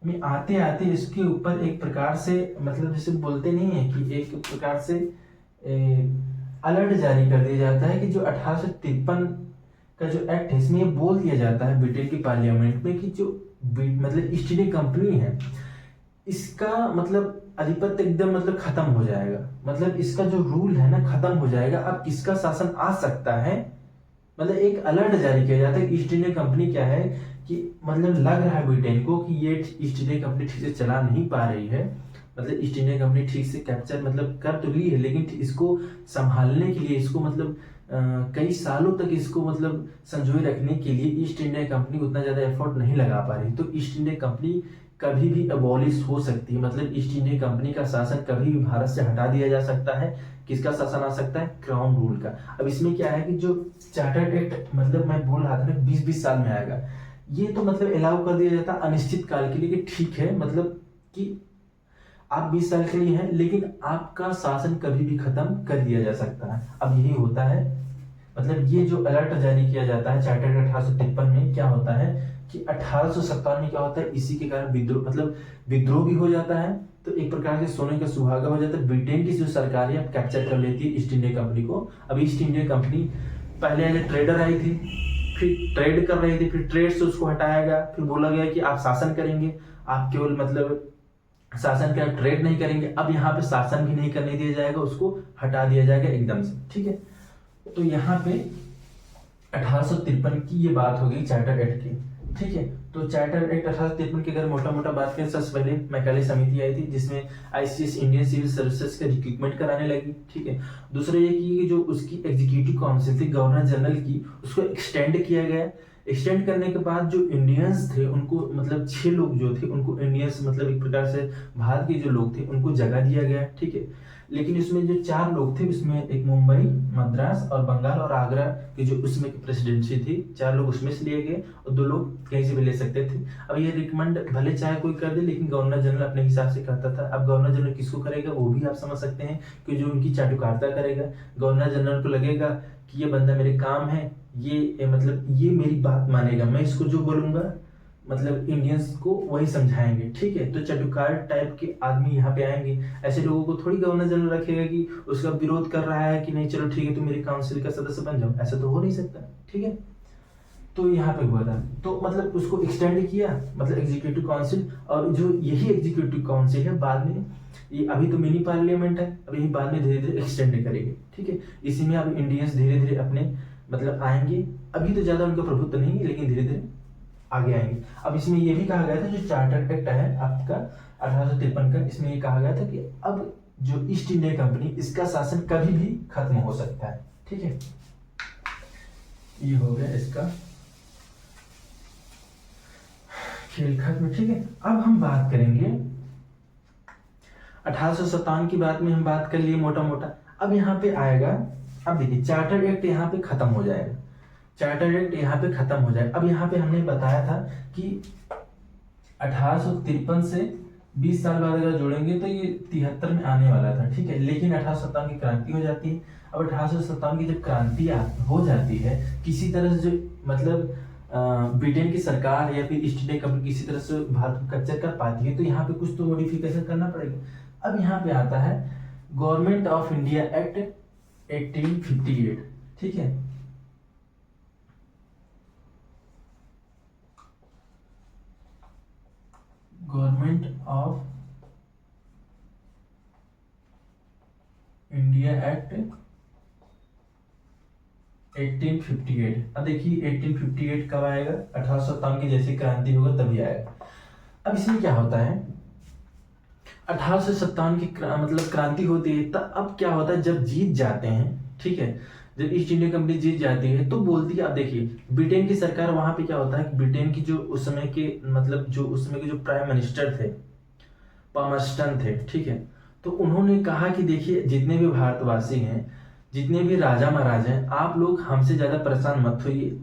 में आते आते इसके ऊपर एक प्रकार से मतलब जैसे बोलते नहीं है कि एक प्रकार से अलर्ट जारी कर दिया जाता है कि जो 1853 का जो एक्ट है, इसमें ये बोल दिया जाता है ब्रिटेन की पार्लियामेंट में कि जो मतलब ईस्ट इंडिया कंपनी है, इसका मतलब आधिपत्य एकदम मतलब खत्म हो जाएगा, मतलब इसका जो रूल है ना खत्म हो जाएगा। अब किसका शासन आ सकता है, मतलब एक अलर्ट जारी किया जाता है। ईस्ट इंडिया कंपनी क्या है कि मतलब लग रहा है ब्रिटेन को कि ये ईस्ट इंडिया कंपनी ठीक से चला नहीं पा रही है, मतलब ईस्ट इंडिया कंपनी ठीक से कैप्चर मतलब कर तो ली है, लेकिन इसको संभालने के लिए, इसको मतलब कई सालों तक इसको मतलब संजोए रखने के लिए ईस्ट इंडिया कंपनी उतना ज़्यादा एफर्ट नहीं लगा पा रही। तो ईस्ट इंडिया कंपनी कभी भी अबॉलिश हो सकती है, मतलब ईस्ट इंडिया कंपनी का शासन कभी भी भारत से हटा दिया जा सकता है। किसका शासन आ सकता है? क्राउन रूल का। अब इसमें क्या है कि जो चार्टर्ड एक्ट मतलब मैं बोल रहा था ना 20-20 साल में आएगा, ये तो मतलब अलाउ कर दिया जाता अनिश्चित काल के लिए कि ठीक है, मतलब कि आप 20 साल के लिए हैं लेकिन आपका शासन कभी भी खत्म कर दिया जा सकता है। अब यही होता है, मतलब ये जो अलर्ट जारी किया जाता है चार्टर्ड 1853 में, क्या होता है कि 1857 में क्या होता है, इसी के कारण विद्रोह मतलब विद्रोह भी हो जाता है। तो एक प्रकार से सोने का सुहागा हो जाता है। ब्रिटेन की जो सरकार है अब कैप्चर कर लेती है ईस्ट इंडिया कंपनी को। अब ईस्ट इंडिया कंपनी पहले आगे ट्रेडर आई थी, फिर ट्रेड कर रही थी, फिर ट्रेड से उसको हटाया गया, फिर बोला गया कि आप शासन करेंगे, आप केवल मतलब शासन का ट्रेड नहीं करेंगे। अब यहाँ पे शासन भी नहीं करने दिया जाएगा, उसको हटा दिया जाएगा एकदम से, ठीक है। तो यहाँ पे 1853 की ये बात हो गई चार्टर एक्ट की, ठीक है। तो चार्टर एक्ट 1853 की अगर मोटा मोटा बात करें, सबसे पहले मैकाले समिति आई थी जिसमें आईसीएस इंडियन सिविल सर्विसेज का रिक्रूटमेंट कराने लगी, ठीक है। दूसरा ये कि जो उसकी एग्जीक्यूटिव काउंसिल थी गवर्नर जनरल की, उसको एक्सटेंड किया गया। एक्सटेंड करने के बाद जो इंडियंस थे उनको मतलब 6 लोग जो थे उनको इंडियंस मतलब एक प्रकार से भारत के जो लोग थे उनको जगह दिया गया, ठीक है। लेकिन इसमें जो 4 लोग थे उसमें एक मुंबई, मद्रास और बंगाल और आगरा की जो उसमें की प्रेसिडेंसी थी, 4 लोग उसमें से लिए गए और 2 लोग कहीं से भी ले सकते थे। अब ये रिकमेंड भले चाहे कोई कर दे लेकिन गवर्नर जनरल अपने हिसाब से करता था। अब गवर्नर जनरल किसको करेगा वो भी आप समझ सकते हैं कि जो उनकी चाटुकारिता करेगा। गवर्नर जनरल को लगेगा कि ये बंदा मेरे काम है, ये मतलब ये मेरी बात मानेगा, मैं इसको जो बोलूंगा मतलब इंडियंस को वही समझाएंगे, ठीक है। तो चाटुकार टाइप के आदमी यहाँ पे आएंगे। ऐसे लोगों को थोड़ी गवर्नर जनरल रखेगा कि उसका विरोध कर रहा है कि नहीं चलो ठीक है तुम मेरी काउंसिल का सदस्य बन जाओ, ऐसा तो हो नहीं सकता, ठीक है। तो यहाँ पे हुआ था, तो मतलब उसको एक्सटेंड किया मतलब एग्जीक्यूटिव काउंसिल। और जो यही एग्जीक्यूटिव काउंसिल है बाद में ये अभी तो मिनी पार्लियामेंट है, अब यही बाद में धीरे धीरे एक्सटेंड करेंगे, ठीक है। इसी में अब इंडियंस धीरे धीरे अपने मतलब आएंगे। अभी तो ज्यादा उनका प्रभुत्व नहीं है लेकिन धीरे धीरे आगे आएंगे। अब इसमें ये भी कहा गया था जो चार्टर्ड एक्ट है आपका 1853 का, इसमें ये कहा गया था कि अब जो ईस्ट इंडिया कंपनी इसका शासन कभी भी खत्म हो सकता है, ठीक है। ये हो गया इसका खेल खत्म, ठीक है। अब हम बात करेंगे 1857 की बात में हम बात कर लिए मोटा मोटा। अब यहाँ पे आएगा, अब देखिए चार्टर्ड एक्ट यहाँ पे खत्म हो जाएगा, चार्टर्ड एक्ट यहाँ पे खत्म हो जाएगा। अब यहाँ पे हमने बताया था कि 1853 से 20 साल बाद अगर जोड़ेंगे तो ये 73 में आने वाला था, ठीक है। लेकिन 1857 की क्रांति हो जाती है। अब 1857 की जब क्रांति हो जाती है किसी तरह से जो मतलब ब्रिटेन की सरकार या फिर ईस्ट इंडिया कंपनी किसी तरह से भारत को कैप्चर कर पाती है, तो यहाँ पे कुछ तो मॉडिफिकेशन करना पड़ेगा। अब यहाँ पे आता है गवर्नमेंट ऑफ इंडिया एक्ट 1858, ठीक है। Government of India act 1858। अब देखिए 1858 कब आएगा? 1857 की जैसी क्रांति होगा तभी आएगा। अब इसमें क्या होता है 1857 की मतलब क्रांति होती है, तब अब क्या होता है जब जीत जाते हैं, ठीक है, जब ईस्ट इंडिया कंपनी जीत जाती है तो बोलती है, आप देखिए ब्रिटेन की सरकार वहां पे क्या होता है कि ब्रिटेन की जो उस समय के मतलब जो उस समय के जो प्राइम मिनिस्टर थे पामरस्टन थे, ठीक है। तो उन्होंने कहा कि देखिए जितने भी भारतवासी हैं, जितने भी राजा महाराजा हैं, आप लोग हमसे ज्यादा परेशान मत होइए।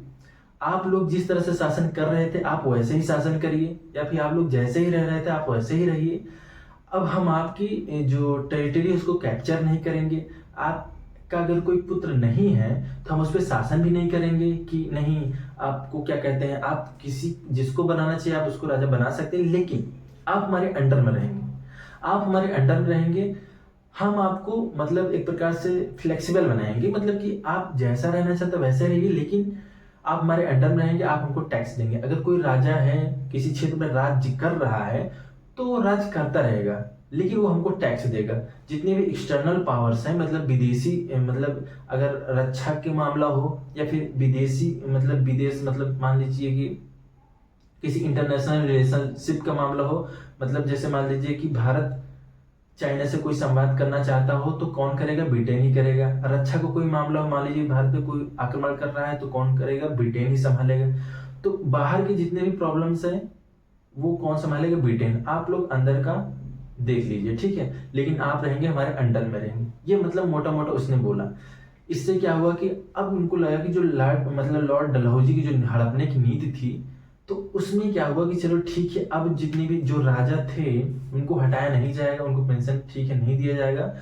आप लोग जिस तरह से शासन कर रहे थे आप वैसे ही शासन करिए, या फिर आप लोग जैसे ही रह रहे थे आप वैसे ही रहिए। अब हम आपकी जो टेरिटरी उसको कैप्चर नहीं करेंगे। आपका अगर कोई पुत्र नहीं है तो हम उस पर शासन भी नहीं करेंगे कि नहीं, आपको क्या कहते हैं, आप किसी जिसको बनाना चाहिए आप उसको राजा बना सकते हैं, लेकिन आप हमारे अंडर में रहेंगे। आप हमारे अंडर में रहेंगे, हम आपको मतलब एक प्रकार से फ्लेक्सिबल बनाएंगे, मतलब कि आप जैसा रहना चाहते वैसे रहिए, लेकिन आप हमारे अंडर में रहेंगे, आप हमको टैक्स देंगे। अगर कोई राजा है किसी क्षेत्र में राज्य कर रहा है तो वो राज्य करता रहेगा, लेकिन वो हमको टैक्स देगा। जितने भी एक्सटर्नल पावर्स हैं मतलब विदेशी, मतलब अगर रक्षा के मामला हो या फिर विदेशी मतलब विदेश मतलब मान लीजिए कि किसी इंटरनेशनल रिलेशनशिप का मामला हो, मतलब जैसे मान लीजिए कि भारत चाइना से कोई संवाद करना चाहता हो तो कौन करेगा? ब्रिटेन ही करेगा। रक्षा को कोई मामला हो, मान लीजिए भारत पे कोई आक्रमण कर रहा है तो कौन करेगा? ब्रिटेन ही संभालेगा। तो बाहर के जितने भी प्रॉब्लम्स हैं वो कौन संभालेगा? ब्रिटेन। आप लोग अंदर का देख लीजिए, ठीक है, लेकिन आप रहेंगे हमारे अंडर में रहेंगे। ये मतलब मोटा मोटा उसने बोला। इससे क्या हुआ कि अब उनको लगा कि जो लॉर्ड डलहौजी की जो हड़पने की नीति थी, तो उसमें क्या हुआ कि चलो ठीक है, अब जितने भी जो राजा थे उनको हटाया नहीं जाएगा, उनको पेंशन ठीक है नहीं दिया जाएगा।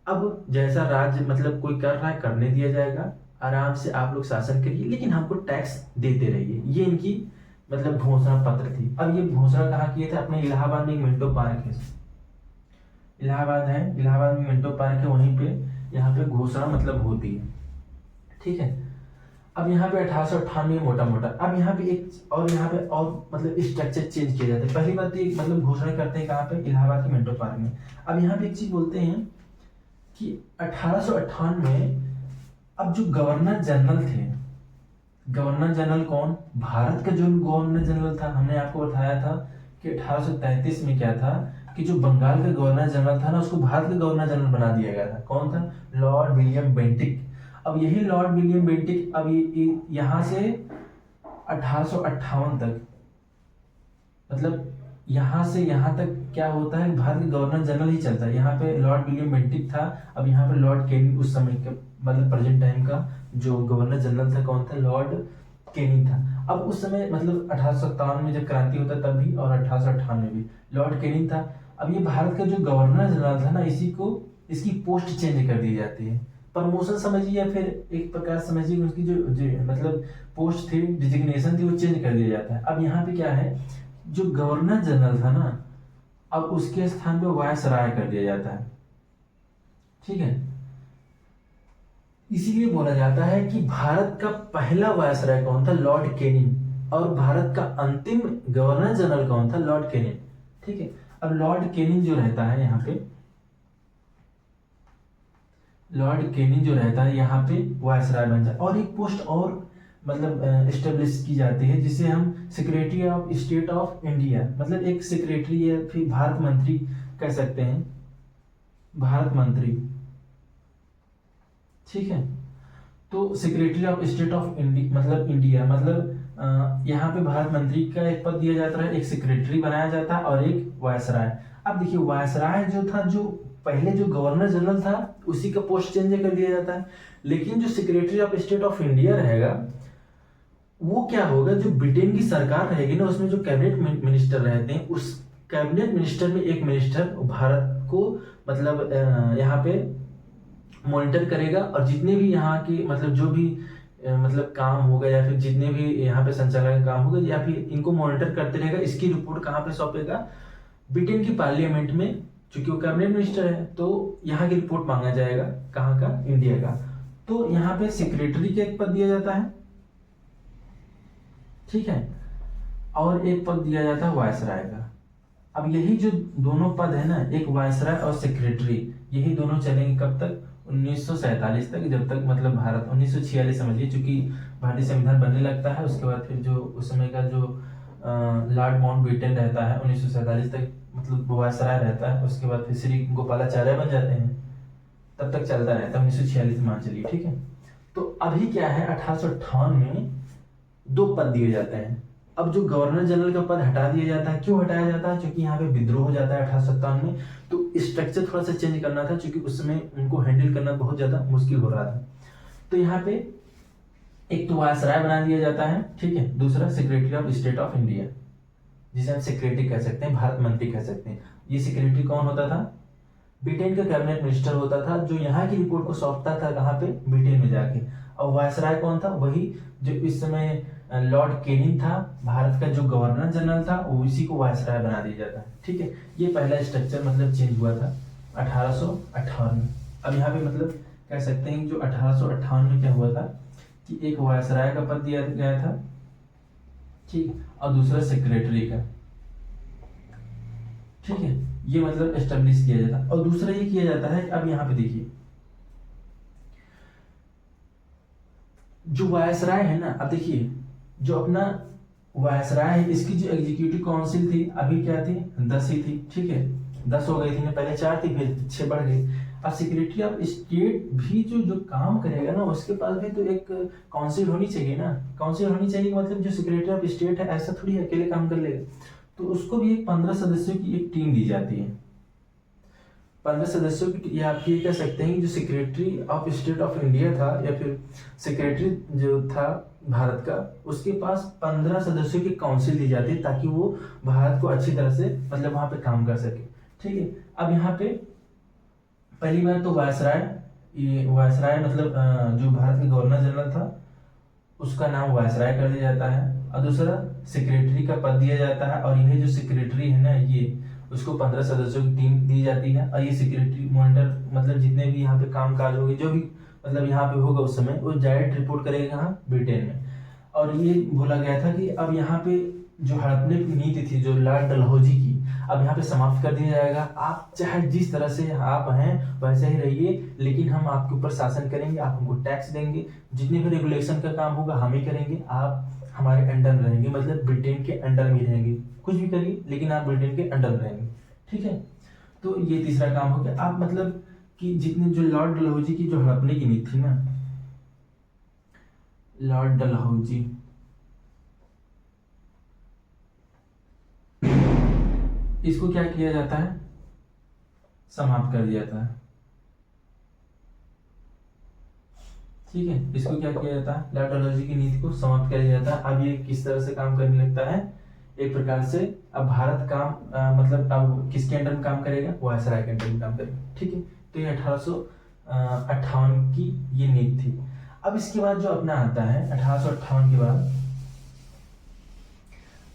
अब जैसा राज्य कोई कर रहा है करने दिया जाएगा, आराम से आप लोग शासन करिए, लेकिन हमको टैक्स देते रहिए। ये इनकी घोषणा पत्र थी। अब ये घोषणा कहाँ किए थे? अपने इलाहाबाद में एक मिंटो पार्क है, इलाहाबाद है, इलाहाबाद में मिंटो पार्क है, वहीं पे यहाँ पे घोषणा होती है, ठीक है। अब यहाँ पे 1898 मोटा मोटा, अब यहाँ पे एक और यहाँ पे और स्ट्रक्चर चेंज किया जाता है। पहली बात तो घोषणा करते हैं कहाँ पे? इलाहाबाद के मिंटो पार्क में। अब यहाँ पे एक चीज बोलते हैं कि 1858 में अब जो गवर्नर जनरल थे, गवर्नर जनरल कौन? भारत का जो गवर्नर जनरल था, हमने आपको बताया था कि 1833 में क्या था कि जो बंगाल का गवर्नर जनरल था ना, उसको भारत का गवर्नर जनरल बना दिया गया था। कौन था? Lord William Bentinck. अब यही लॉर्ड विलियम बेंटिक अब यहाँ से 1858 तक यहाँ से यहाँ तक क्या होता है? भारत का गवर्नर जनरल ही चलता है। यहाँ पे लॉर्ड विलियम बेंटिक था, अब यहाँ पे लॉर्ड केनी, उस समय का प्रेजेंट टाइम का जो गवर्नर जनरल था कौन था? लॉर्ड केनी था। अब उस समय 1857 में जब क्रांति होता तब भी, और 1858 में भी लॉर्ड केनी था। अब ये भारत का जो गवर्नर जनरल था ना, इसकी पोस्ट चेंज कर दी जाती है, प्रमोशन समझिए या फिर एक प्रकार समझिए, उसकी जो पोस्ट थी, डिजिग्नेशन थी, वो चेंज कर दिया जाता है। अब यहाँ पे क्या है, जो गवर्नर जनरल था ना, अब उसके स्थान पे वायसराय कर दिया जाता है, ठीक है। इसीलिए बोला जाता है कि भारत का पहला वायसराय कौन था? Lord Canning. और भारत का अंतिम गवर्नर जनरल कौन था? लॉर्ड केनिंग, ठीक है। अब लॉर्ड केनिंग जो रहता है यहाँ पे, लॉर्ड केनिंग जो रहता है यहाँ पे वायसराय बन जाता है। और एक पोस्ट और एस्टेब्लिश की जाती है जिसे हम secretary of state of India, एक सेक्रेटरी या फिर भारत मंत्री कह सकते हैं, भारत मंत्री, ठीक है। तो secretary of state of India यहाँ पे भारत मंत्री का एक पद दिया जाता है, एक सेक्रेटरी बनाया जाता है और एक वायसराय। अब देखिए वायसराय जो था, जो पहले जो गवर्नर जनरल था उसी का पोस्ट चेंज कर दिया जाता है, लेकिन जो secretary of state of India रहेगा वो क्या होगा? जो ब्रिटेन की सरकार रहेगी ना, उसमें जो कैबिनेट मिनिस्टर रहते हैं, उस कैबिनेट मिनिस्टर में एक मिनिस्टर भारत को यहाँ पे मॉनिटर करेगा, और जितने भी यहाँ की जो भी काम होगा या फिर जितने भी यहाँ पे संचालन का काम होगा या फिर इनको मॉनिटर करते रहेगा। इसकी रिपोर्ट कहाँ पे सौंपेगा? ब्रिटेन की पार्लियामेंट में, चूंकि वो कैबिनेट मिनिस्टर है तो यहाँ की रिपोर्ट मांगा जाएगा, कहाँ का? इंडिया का। तो यहाँ पे सेक्रेटरी का एक पद दिया जाता है, ठीक है, और एक पद दिया जाता है वायसराय का। अब यही जो दोनों पद है ना, एक वायसराय और सेक्रेटरी, यही दोनों चलेंगे कब तक? 1947 तक, जब तक भारत 1946 समझिए, चूंकि भारतीय संविधान बनने लगता है, उसके बाद फिर जो उस समय का जो लॉर्ड माउंटबेटन रहता है 1947 तक वायसराय रहता है, उसके बाद फिर श्री गोपालाचार्य बन जाते हैं, तब तक चलता रहता है 1946 मान चलिए, ठीक है। तो अभी क्या है, 1858 में दो पद दिए जाते हैं। अब जो गवर्नर जनरल का पद हटा दिया जाता है, क्यों हटाया जाता है? क्योंकि यहाँ पे विद्रोह हो जाता है 1857 में, तो स्ट्रक्चर थोड़ा सा चेंज करना था, क्योंकि उस समय उनको हैंडल करना बहुत ज्यादा मुश्किल हो रहा था। तो यहाँ पे एक तो वायसराय बना दिया जाता है, ठीक है, दूसरा secretary of state of India, जिसे हम सेक्रेटरी कह सकते हैं, भारत मंत्री कह सकते हैं। ये सेक्रेटरी कौन होता था? ब्रिटेन का कैबिनेट मिनिस्टर होता था, जो यहाँ की रिपोर्ट को सौंपता था कहाँ पे? ब्रिटेन में जाके। और वायसराय कौन था? वही जो इस समय लॉर्ड केनिंग था, भारत का जो गवर्नर जनरल था, वो इसी को वायसराय बना दिया जाता है, ठीक है। ये पहला स्ट्रक्चर चेंज हुआ था 1858 में। अब यहाँ पे कह सकते हैं जो 1858 में क्या हुआ था कि एक वायसराय का पद दिया गया था, ठीक, और दूसरा सेक्रेटरी का, ठीक है। ये एस्टेब्लिश किया जाता है। और दूसरा ये किया जाता है, अब यहाँ पे देखिए जो वायसराय है ना, अब देखिए जो अपना वायसराय है, इसकी जो एग्जीक्यूटिव काउंसिल थी अभी क्या थी? 10 ही थी, ठीक है। 10 हो गई थी ना, पहले 4 थी फिर 6 बढ़ गई। अब सेक्रेटरी ऑफ स्टेट भी जो जो काम करेगा ना उसके पास भी तो एक काउंसिल होनी चाहिए ना। काउंसिल होनी चाहिए मतलब जो सेक्रेटरी ऑफ स्टेट है ऐसा थोड़ी अकेले काम कर लेगा, तो उसको भी एक 15 सदस्यों की एक टीम दी जाती है। 15 सदस्यों की, या आप ये कह सकते हैं कि जो secretary of state of India था या फिर सेक्रेटरी जो था भारत का, उसके पास 15 सदस्यों की काउंसिल दी जाती है ताकि वो भारत को अच्छी तरह से मतलब वहां पे काम कर सके। ठीक है, अब यहाँ पे पहली बार तो वायसराय, ये वायसराय मतलब जो भारत के गवर्नर जनरल था उसका नाम वायसराय कर दिया जाता है, और दूसरा सेक्रेटरी का पद दिया जाता है, और यह जो सेक्रेटरी है ना ये उसको 15 सदस्यों की टीम दी जाती है, और ये सेक्रेटरी मॉनिटर मतलब जितने भी यहाँ पे काम काज होंगे जो भी मतलब यहाँ पे होगा उस समय वो डायरेक्ट रिपोर्ट करेगा यहाँ ब्रिटेन में। और ये बोला गया था कि अब यहाँ पे जो हड़पने की नीति थी जो लॉर्ड डलहौजी की, अब यहाँ पे समाप्त कर दिया जाएगा। आप चाहे जिस तरह से आप हैं वैसे ही रहिए, लेकिन हम आपके ऊपर शासन करेंगे, आप हमको टैक्स देंगे, जितने भी रेगुलेशन का काम होगा हम ही करेंगे, आप हमारे अंडर में रहेंगे, मतलब ब्रिटेन के अंडर में रहेंगे, कुछ भी करिए लेकिन आप ब्रिटेन के अंडर में रहेंगे। ठीक है, तो ये तीसरा काम हो गया। आप मतलब कि जितने जो लॉर्ड डलहौजी की जो हड़पने की नीति थी ना, लॉर्ड डलहौजी, इसको क्या किया जाता है, समाप्त कर दिया जाता है। ठीक है, इसको क्या किया जाता है, लॉर्ड डलहौजी की नीति को समाप्त कर दिया जाता है। अब ये किस तरह से काम करने लगता है, एक प्रकार से अब भारत काम मतलब अब किसके अंडर में काम करेगा, वायसराय के अंडर में काम करेगा। ठीक है, तो ये 1858 की ये नीति थी। अब इसके बाद जो अपना आता है 1858 के बाद,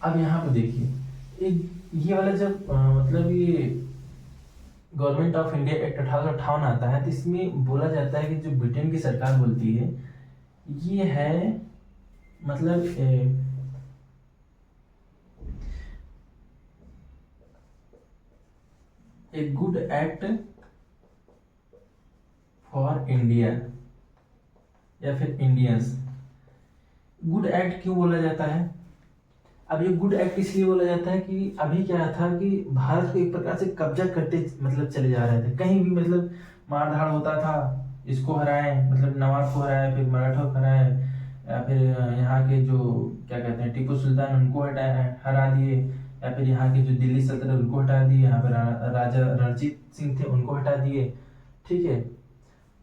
अब यहाँ पे देखिए एक ये वाला जब मतलब ये गवर्नमेंट ऑफ इंडिया एक्ट 1858 आता है, तो इसमें बोला जाता है कि जो ब्रिटेन की सरकार बोलती है ये है मतलब a good act for India या फिर इंडियंस। गुड एक्ट क्यों बोला जाता है, अब ये गुड एक्ट इसलिए बोला जाता है कि अभी क्या था कि भारत को एक प्रकार से कब्जा करते मतलब चले जा रहे थे, कहीं भी मतलब मारधाड़ होता था, इसको हराए मतलब नवाब को हराए, फिर मराठा को हराए, या फिर यहाँ के जो क्या कहते हैं टीपू सुल्तान उनको हरा दिए, या फिर यहाँ के जो दिल्ली सल्तनत उनको हटा दिए, यहाँ पर राजा रणजीत सिंह थे उनको हटा दिए। ठीक है,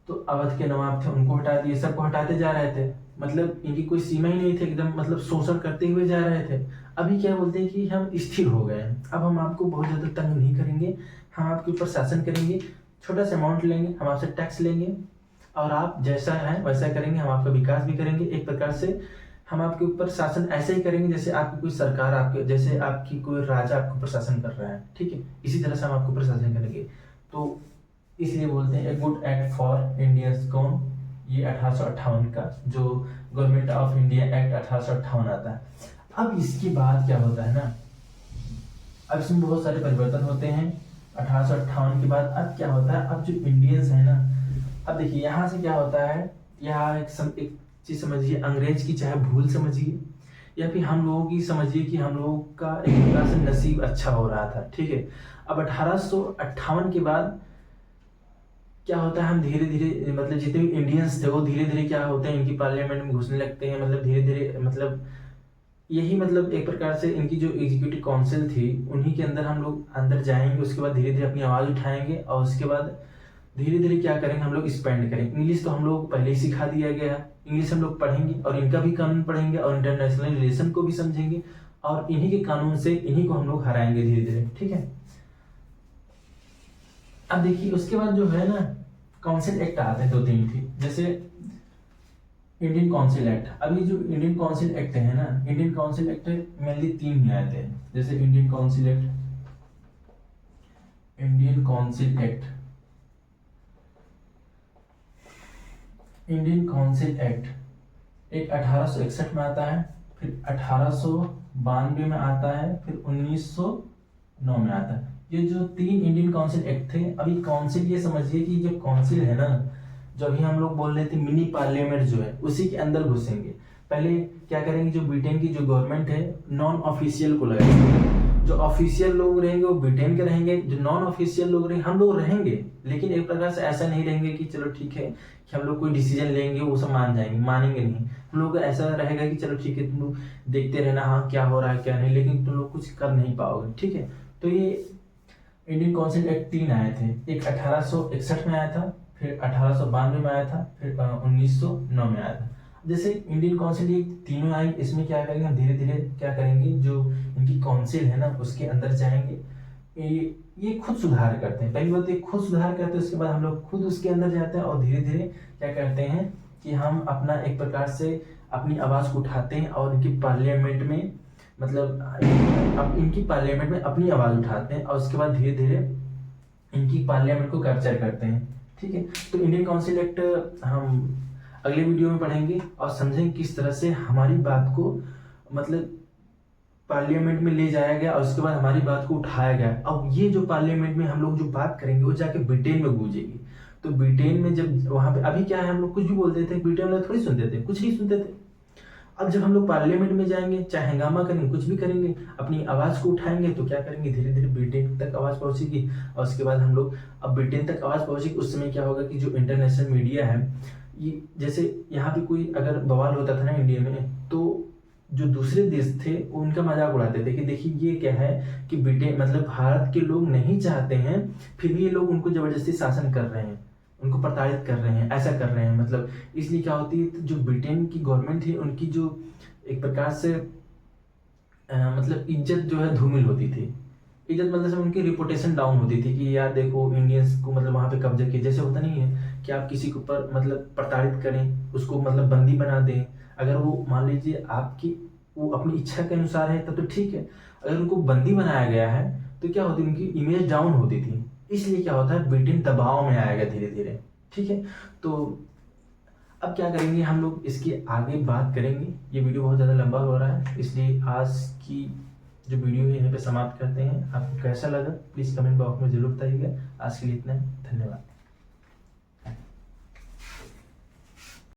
तो अवध के नवाब थे उनको हटा दिए, सबको हटाते जा रहे थे, मतलब इनकी कोई सीमा ही नहीं थी, एकदम मतलब शोषण करते हुए जा रहे थे। अभी क्या बोलते हैं कि हम स्थिर हो गए हैं, अब हम आपको बहुत ज्यादा तंग नहीं करेंगे, हम आपके ऊपर शासन करेंगे, छोटा सा अमाउंट लेंगे, हम आपसे टैक्स लेंगे और आप जैसा है वैसा करेंगे, हम आपका विकास भी करेंगे। एक प्रकार से हम आपके ऊपर शासन ऐसे ही करेंगे जैसे आपकी कोई सरकार आपके जैसे आपकी कोई राजा आपके ऊपर शासन कर रहा है। ठीक है, इसी तरह से हम आपके ऊपर शासन करेंगे। तो इसलिए बोलते हैं a good act for Indians. कौन, ये 1858 का जो गवर्नमेंट ऑफ इंडिया एक्ट 1858 आता है। अब इसके बाद क्या होता है ना, अब इसमें बहुत सारे परिवर्तन होते हैं 1858 के बाद। अब क्या होता है, अब जो इंडियंस है ना, अब देखिए यहाँ से क्या होता है, यहाँ एक चीज समझिए, अंग्रेज की चाहे भूल समझिए या फिर हम लोगों की समझिए कि हम लोगों का एक प्रकार से नसीब अच्छा हो रहा था। ठीक है, अब 1858 के बाद क्या होता है, हम धीरे धीरे मतलब जितने भी इंडियंस थे वो धीरे धीरे क्या होते हैं, इनकी पार्लियामेंट में घुसने लगते हैं, मतलब धीरे धीरे मतलब यही मतलब एक प्रकार से इनकी जो एग्जीक्यूटिव काउंसिल थी उन्हीं के अंदर हम लोग अंदर जाएंगे, उसके बाद धीरे धीरे अपनी आवाज उठाएंगे और उसके बाद धीरे धीरे क्या करेंगे, हम लोग स्पेंड करेंगे। इंग्लिश तो हम लोग पहले ही सिखा दिया गया है, इंग्लिश हम लोग पढ़ेंगे और इनका भी कानून पढ़ेंगे और इंटरनेशनल रिलेशन को भी समझेंगे और इन्हीं के कानून से इन्हीं को हम लोग हराएंगे धीरे धीरे। ठीक है, अब देखिए उसके बाद जो है ना काउंसिल एक्ट आते हैं 2-3 थी, जैसे इंडियन काउंसिल एक्ट। अभी जो इंडियन काउंसिल एक्ट है ना, इंडियन काउंसिल एक्ट मेनली 3 में आते हैं, जैसे Indian council act, Indian council act, Indian council act एक 1861 में आता है, फिर 1892 में आता है, फिर 1909 में आता है। ये जो 3 इंडियन काउंसिल एक्ट थे, अभी काउंसिल ये समझिए कि जो काउंसिल है ना, जो अभी हम लोग बोल रहे थे मिनी पार्लियामेंट जो है उसी के अंदर घुसेंगे। पहले क्या करेंगे, जो ब्रिटेन की जो गवर्नमेंट है नॉन ऑफिशियल को लगाएंगे, जो ऑफिशियल लोग रहेंगे वो ब्रिटेन के रहेंगे, जो नॉन ऑफिशियल लोग रहेंगे हम लोग रहेंगे, लेकिन एक प्रकार से ऐसा नहीं रहेंगे कि चलो ठीक है कि हम लोग कोई डिसीजन लेंगे वो सब मान जाएंगे, मानेंगे नहीं। हम लोग का ऐसा रहेगा कि चलो ठीक है तुम लोग देखते रहना हाँ क्या हो रहा है क्या नहीं, लेकिन तुम लोग कुछ कर नहीं पाओगे, ठीक है। तो ये इंडियन काउंसिल एक्ट 3 आए थे, एक 1861 में आया था, फिर 1892 में आया था, फिर 1909 में आया था। जैसे इंडियन काउंसिल ये तीनों आए, इसमें क्या करेंगे हम धीरे धीरे क्या करेंगे, जो इनकी काउंसिल है ना उसके अंदर जाएंगे। ये खुद सुधार करते हैं, पहली बात ये खुद सुधार करते हैं, उसके बाद हम लोग खुद उसके अंदर जाते हैं और धीरे धीरे क्या करते हैं कि हम अपना एक प्रकार से अपनी आवाज़ को उठाते हैं और इनकी पार्लियामेंट में मतलब अब इनकी पार्लियामेंट में अपनी आवाज़ उठाते हैं और उसके बाद धीरे धीरे इनकी पार्लियामेंट को कैप्चर करते हैं, ठीक है। तो इंडियन काउंसिल एक्ट हम अगले वीडियो में पढ़ेंगे और समझेंगे किस तरह से हमारी बात को मतलब पार्लियामेंट में ले जाया गया और उसके बाद हमारी बात को उठाया गया। अब ये जो पार्लियामेंट में हम लोग जो बात करेंगे वो जाके ब्रिटेन में गूंजेगी। तो ब्रिटेन में जब वहां पे अभी क्या है, हम लोग कुछ भी बोलते थे, ब्रिटेन वाले थोड़ी सुनते थे, कुछ नहीं सुनते थे। अब जब हम लोग पार्लियामेंट में जाएंगे, चाहे हंगामा करेंगे, कुछ भी करेंगे, अपनी आवाज़ को उठाएंगे, तो क्या करेंगे धीरे धीरे ब्रिटेन तक आवाज़ पहुंचेगी और उसके बाद हम लोग अब ब्रिटेन तक आवाज़ पहुंचेगी। उस समय क्या होगा कि जो इंटरनेशनल मीडिया है, ये जैसे यहाँ पे कोई अगर बवाल होता था ना इंडिया में, तो जो दूसरे देश थे वो उनका मजाक उड़ाते थे कि देखिए ये क्या है कि ब्रिटेन मतलब भारत के लोग नहीं चाहते हैं, फिर भी ये लोग उनको जबरदस्ती शासन कर रहे हैं, उनको प्रताड़ित कर रहे हैं, ऐसा कर रहे हैं। मतलब इसलिए क्या होती है, जो ब्रिटेन की गवर्नमेंट थी उनकी जो एक प्रकार से मतलब इज्जत जो है धूमिल होती थी। इज्जत मतलब से उनकी रिपोर्टेशन डाउन होती थी कि यार देखो इंडियंस को मतलब वहाँ पे कब्जा किया। जैसे होता नहीं है कि आप किसी के ऊपर मतलब प्रताड़ित करें, उसको मतलब बंदी बना दें, अगर वो मान लीजिए आपकी वो अपनी इच्छा के अनुसार है तब तो ठीक है, अगर उनको बंदी बनाया गया है तो क्या होती है, उनकी इमेज डाउन होती थी। इसलिए क्या होता है, ब्रिटेन दबाव में आएगा धीरे धीरे, ठीक है। तो अब क्या करेंगे हम लोग, इसकी आगे बात करेंगे। ये वीडियो बहुत ज़्यादा लंबा हो रहा है, इसलिए आज की जो वीडियो है यहाँ पे समाप्त करते हैं। आपको कैसा लगा प्लीज़ कमेंट बॉक्स में जरूर बताइएगा। आज के लिए इतना ही, धन्यवाद।